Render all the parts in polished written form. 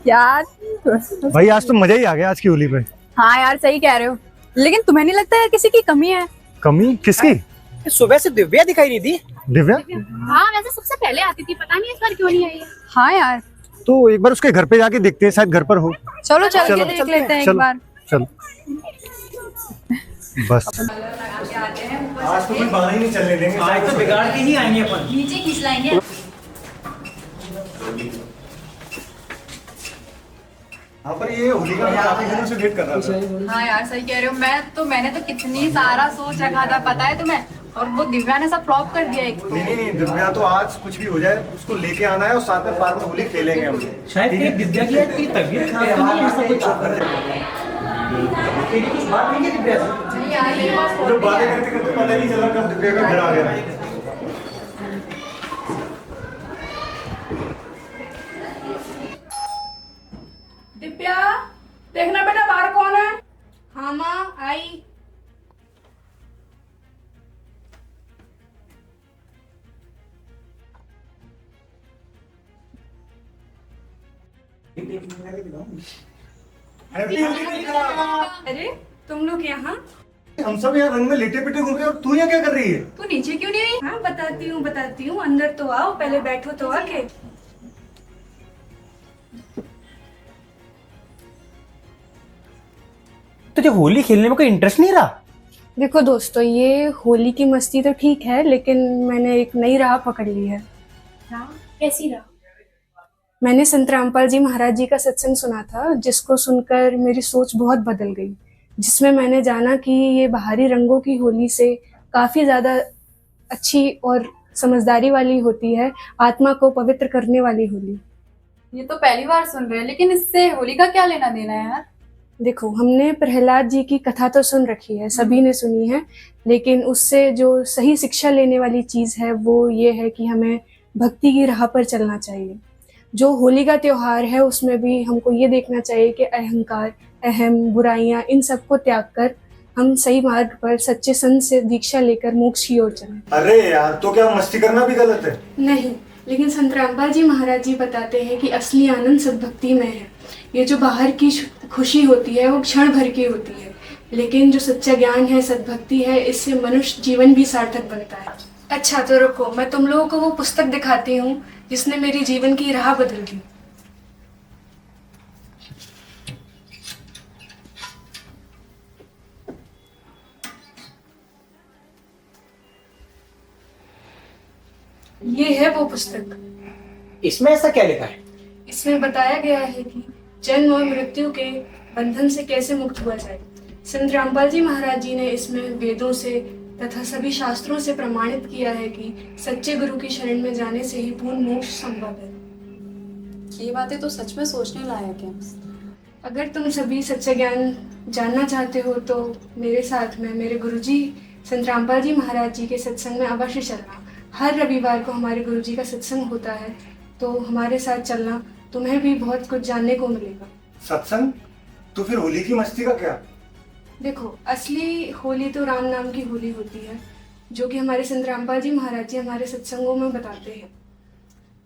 यार भाई आज तो मजा ही आ गया आज की होली पे। हाँ यार सही कह रहे हो, लेकिन तुम्हें नहीं लगता है किसी की कमी है? कमी किसकी? सुबह से दिव्या दिखाई नहीं दी। दिव्या? हाँ वैसे सबसे पहले आती थी, पता नहीं इस बार क्यों नहीं आई है। हाँ यार तो एक बार उसके घर पे जाके देखते हैं, शायद घर पर हो। चलो चल चलो, के देख लेते हैं एक चलो। बार। चलो बस आज तो कोई बाहर ही नहीं चलने देंगे। आज तो बिगाड़ के ही आएंगे अपन। नीचे खींच लाएंगे। हाँ पर ये होली का मैं काफी दिनों से वेट कर रहा था। हाँ यार सही कह रहे हो, मैंने तो कितनी सारा सोच रखा था, पता है तुम्हें? और वो दिव्या ने सब फ्लॉप कर दिया एक तो। नहीं दिव्या तो आज कुछ भी हो जाए उसको लेके आना है और साथ में पार्क में होली खेलेंगे हम। शायद तेरी दिव्या की तबीयत खराब तो नहीं, ऐसा कुछ तेरी कुछ बात नहीं है दिव्या से? नहीं यार मेरे पास जो बातें करते करते पता नहीं चला कब दिव्या का घर आ गया। दिव्या देखना बेटा बाहर कौन है। हाँ माँ आई। अरे तुम लोग यहाँ? हम सब यहाँ रंग में लेटे पिटे घूम रहे हैं और तू यहाँ क्या कर रही है? तू नीचे क्यों नहीं आई? हाँ बताती हूँ, अंदर तो आओ, पहले बैठो तो आके। तुझे होली खेलने में कोई इंटरेस्ट नहीं रहा? देखो दोस्तों, ये होली की मस्ती तो ठीक है, लेकिन मैंने एक नई राह पकड़ ली है। कैसी रहा? मैंने संत रामपाल जी महाराज जी का सत्संग सुना था, जिसको सुनकर मेरी सोच बहुत बदल गई। जिसमें मैंने जाना कि ये बाहरी रंगों की होली से काफ़ी ज़्यादा अच्छी और समझदारी वाली होती है, आत्मा को पवित्र करने वाली होली। ये तो पहली बार सुन रहे हैं, लेकिन इससे होली का क्या लेना देना है यार? देखो, हमने प्रहलाद जी की कथा तो सुन रखी है, सभी ने सुनी है, लेकिन उससे जो सही शिक्षा लेने वाली चीज़ है वो ये है कि हमें भक्ति की राह पर चलना चाहिए। जो होली का त्योहार है उसमें भी हमको ये देखना चाहिए कि अहंकार, अहम, बुराइयां, इन सबको त्याग कर हम सही मार्ग पर सच्चे संत से दीक्षा लेकर मोक्ष की ओर चलें। अरे यार तो क्या मस्ती करना भी गलत है? नहीं, लेकिन संत रामपाल जी महाराज जी बताते हैं कि असली आनंद सद्भक्ति में है। ये जो बाहर की खुशी होती है वो क्षण भर की होती है, लेकिन जो सच्चा ज्ञान है, सद्भक्ति है, इससे मनुष्य जीवन भी सार्थक बनता है। अच्छा तो रुको, मैं तुम लोगों को वो पुस्तक दिखाती हूँ जिसने मेरी जीवन की राह बदल दी। ये है वो पुस्तक। इसमें ऐसा क्या लिखा है? इसमें बताया गया है कि जन्म और मृत्यु के बंधन से कैसे मुक्त हुआ जाए। संत रामपाल जी महाराज जी ने इसमें वेदों से तथा सभी शास्त्रों से प्रमाणित किया है कि सच्चे गुरु की शरण में जाने से ही पूर्ण मोक्ष संभव है। ये बातें तो सच में सोचने लायक है। अगर तुम सभी सच्चा ज्ञान जानना चाहते हो तो मेरे साथ में मेरे गुरुजी संत रामपाल जी महाराज जी के सत्संग में अवश्य चलना। हर रविवार को हमारे गुरुजी का सत्संग होता है, तो हमारे साथ चलना, तुम्हें भी बहुत कुछ जानने को मिलेगा। सत्संग? तो फिर होली की मस्ती का क्या? देखो, असली होली तो राम नाम की होली होती है, जो कि हमारे संत रामपाल जी महाराज जी हमारे सत्संगों में बताते हैं।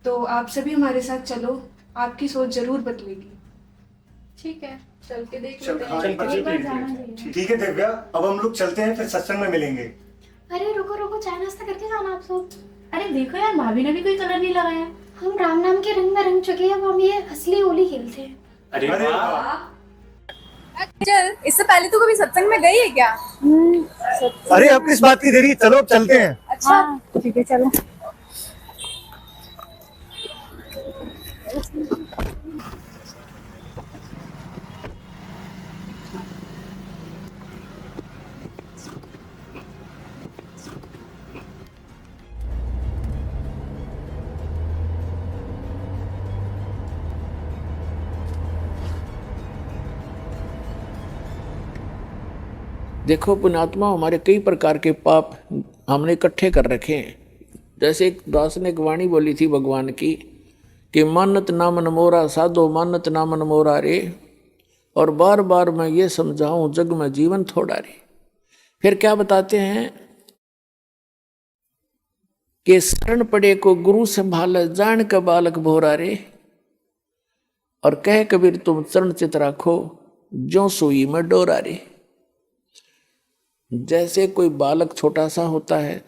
तो आप सभी हमारे साथ चलो, आपकी सोच जरूर बदलेगी। ठीक है, चल के देख चल, लेते हाँ, हैं। एक बार जाना चाहिए। ठीक है दिव्या, अब हम लोग चलते हैं, फिर सत्संग में मिलेंगे। अरे रुको रुको, चाय नाश्ता करके जाना आप सब। अरे देखो यार, भाभी ने भी कोई कलर नहीं लगाया। हम राम नाम के रंग में रंग चुके हैं, अब हम ये असली होली खेलते हैं। अरे अरे वाह। वाह। चल, इससे पहले तू कभी सत्संग में गई है क्या? अरे अब किस बात की देरी, चलो अब चलते हैं। अच्छा ठीक है, चलो। देखो पुण्यात्मा, हमारे कई प्रकार के पाप हमने इकट्ठे कर रखे हैं। जैसे एक दास ने एक वाणी बोली थी भगवान की कि मानत ना मन मोरा साधो, मानत ना मन मोरा रे। और बार बार मैं ये समझाऊं, जग में जीवन थोड़ा रे। फिर क्या बताते हैं कि शरण पड़े को गुरु संभाल, जान का बालक भोरा रे। और कहे कबीर तुम चरण चित राखो जो सुई में डोरा रे। जैसे कोई बालक छोटा सा होता है,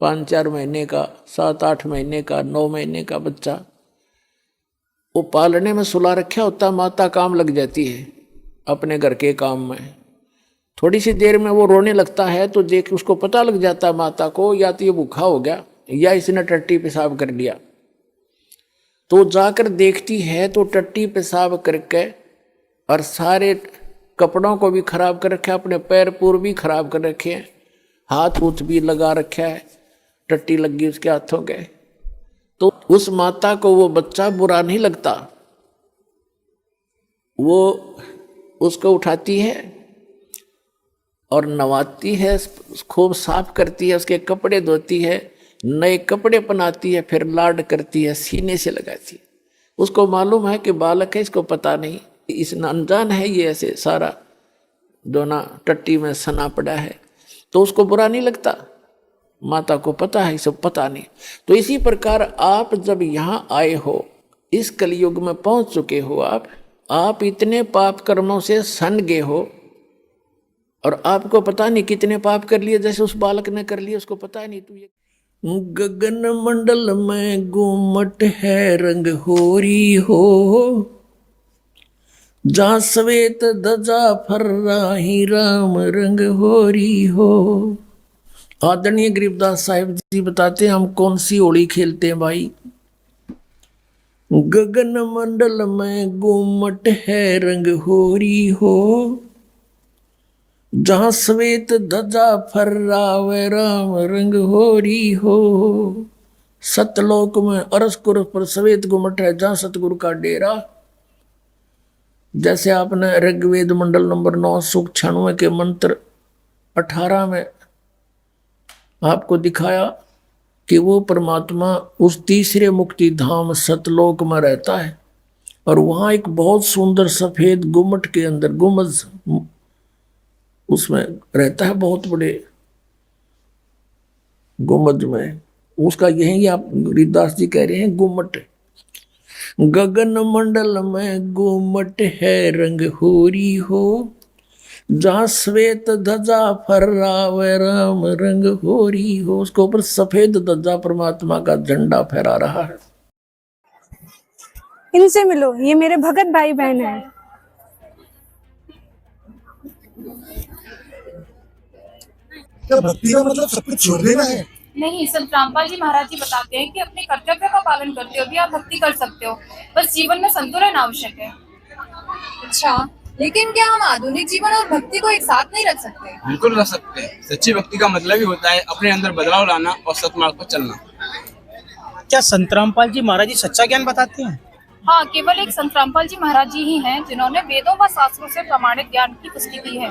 5-4 महीने का, 7-8 महीने का, 9 महीने का बच्चा, वो पालने में सुला रखा होता, माता काम लग जाती है अपने घर के काम में। थोड़ी सी देर में वो रोने लगता है तो देख उसको पता लग जाता माता को, या तो ये भूखा हो गया या इसने टट्टी पेशाब कर लिया। तो जाकर देखती है तो टट्टी पेशाब करके और सारे कपड़ों को भी खराब कर रखा है, अपने पैर पूर भी खराब कर रखे हैं, हाथ उथ भी लगा रखा है, टट्टी लगी उसके हाथों के। तो उस माता को वो बच्चा बुरा नहीं लगता, वो उसको उठाती है और नवाती है, खूब साफ करती है, उसके कपड़े धोती है, नए कपड़े पहनाती है, फिर लाड करती है, सीने से लगाती है। उसको मालूम है कि बालक है, इसको पता नहीं, इस अनजान है, ये ऐसे सारा दोना टट्टी में सना पड़ा है, तो उसको बुरा नहीं लगता। माता को पता है, सब पता नहीं। तो इसी प्रकार आप जब यहाँ आए हो, इस कलयुग में पहुंच चुके हो, आप इतने पाप कर्मों से सन गए हो और आपको पता नहीं कितने पाप कर लिए, जैसे उस बालक ने कर लिए, उसको पता ही नहीं। तू ये गगन मंडल में गुमट है रंग होरी हो, जहाँ श्वेत ध्वजा फर्राही राम रंग होरी हो। आदरणीय गरीबदास साहिब जी बताते हैं हम कौन सी होली खेलते हैं भाई। गगन मंडल में गुमट है रंग होरी हो, जहाँ श्वेत ध्वजा फर्रावे राम रंग होरी हो। सतलोक में अरसकुर पर श्वेत गुमट है, जहाँ सतगुरु का डेरा। जैसे आपने ऋग्वेद मंडल नंबर 9 सूक्त 96 के मंत्र 18 में आपको दिखाया कि वो परमात्मा उस तीसरे मुक्ति धाम सतलोक में रहता है, और वहाँ एक बहुत सुंदर सफेद गुम्मट के अंदर गुम्बज उसमें रहता है, बहुत बड़े गुम्बज में। उसका यही आप गरीबदास जी कह रहे हैं गुम्मट। गगन मंडल में गुम्मट है रंग होरी हो, जहाँ श्वेत ध्वजा फर्रावे राम रंग होरी हो। उसके ऊपर सफेद ध्वजा परमात्मा का झंडा फहरा रहा है। इनसे मिलो, ये मेरे भगत भाई बहन हैं। क्या भक्ति का मतलब सब कुछ छोड़ देना है? नहीं, संत रामपाल जी महाराज जी बताते हैं कि अपने कर्तव्य का पालन करते हुए भी आप भक्ति कर सकते हो, बस जीवन में संतुलन आवश्यक है। अच्छा, लेकिन क्या हम आधुनिक जीवन और भक्ति को एक साथ नहीं रख सकते? बिल्कुल रख सकते हैं। सच्ची भक्ति का मतलब ही होता है अपने अंदर बदलाव लाना और सतमार्ग पर चलना। क्या संत रामपाल जी महाराज जी सच्चा ज्ञान बताते हैं? हाँ, केवल एक संत रामपाल जी महाराज जी ही हैं जिन्होंने वेदों व शास्त्रों से प्रमाणित ज्ञान की पुष्टि की है।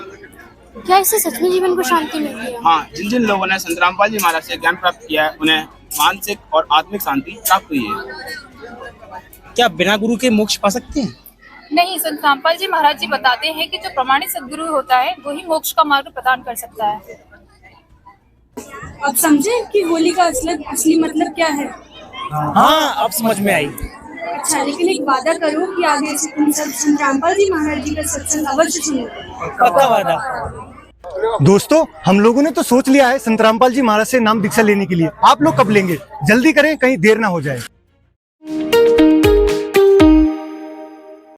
क्या इससे सच में जीवन को शांति मिलती है? हाँ, जिन जिन लोगों ने संत रामपाल जी महाराज से ज्ञान प्राप्त किया है उन्हें मानसिक और आत्मिक शांति प्राप्त हुई है। क्या बिना गुरु के मोक्ष पा सकते हैं? नहीं, संत रामपाल जी महाराज जी बताते हैं कि जो प्रमाणित सद्गुरु होता है वही मोक्ष का मार्ग प्रदान कर सकता है। अब समझे कि होली का असली मतलब क्या है? हाँ, अब समझ में आई। अच्छा, लेकिन एक वादा करो कि आगे से तुम सब संत रामपाल जी महाराज जी का सत्संग अवश्य सुनो। पक्का वादा। दोस्तों, हम लोगों ने तो सोच लिया है संत रामपाल जी महाराज से नाम दीक्षा लेने के लिए। आप लोग कब लेंगे? जल्दी करें, कहीं देर ना हो जाए।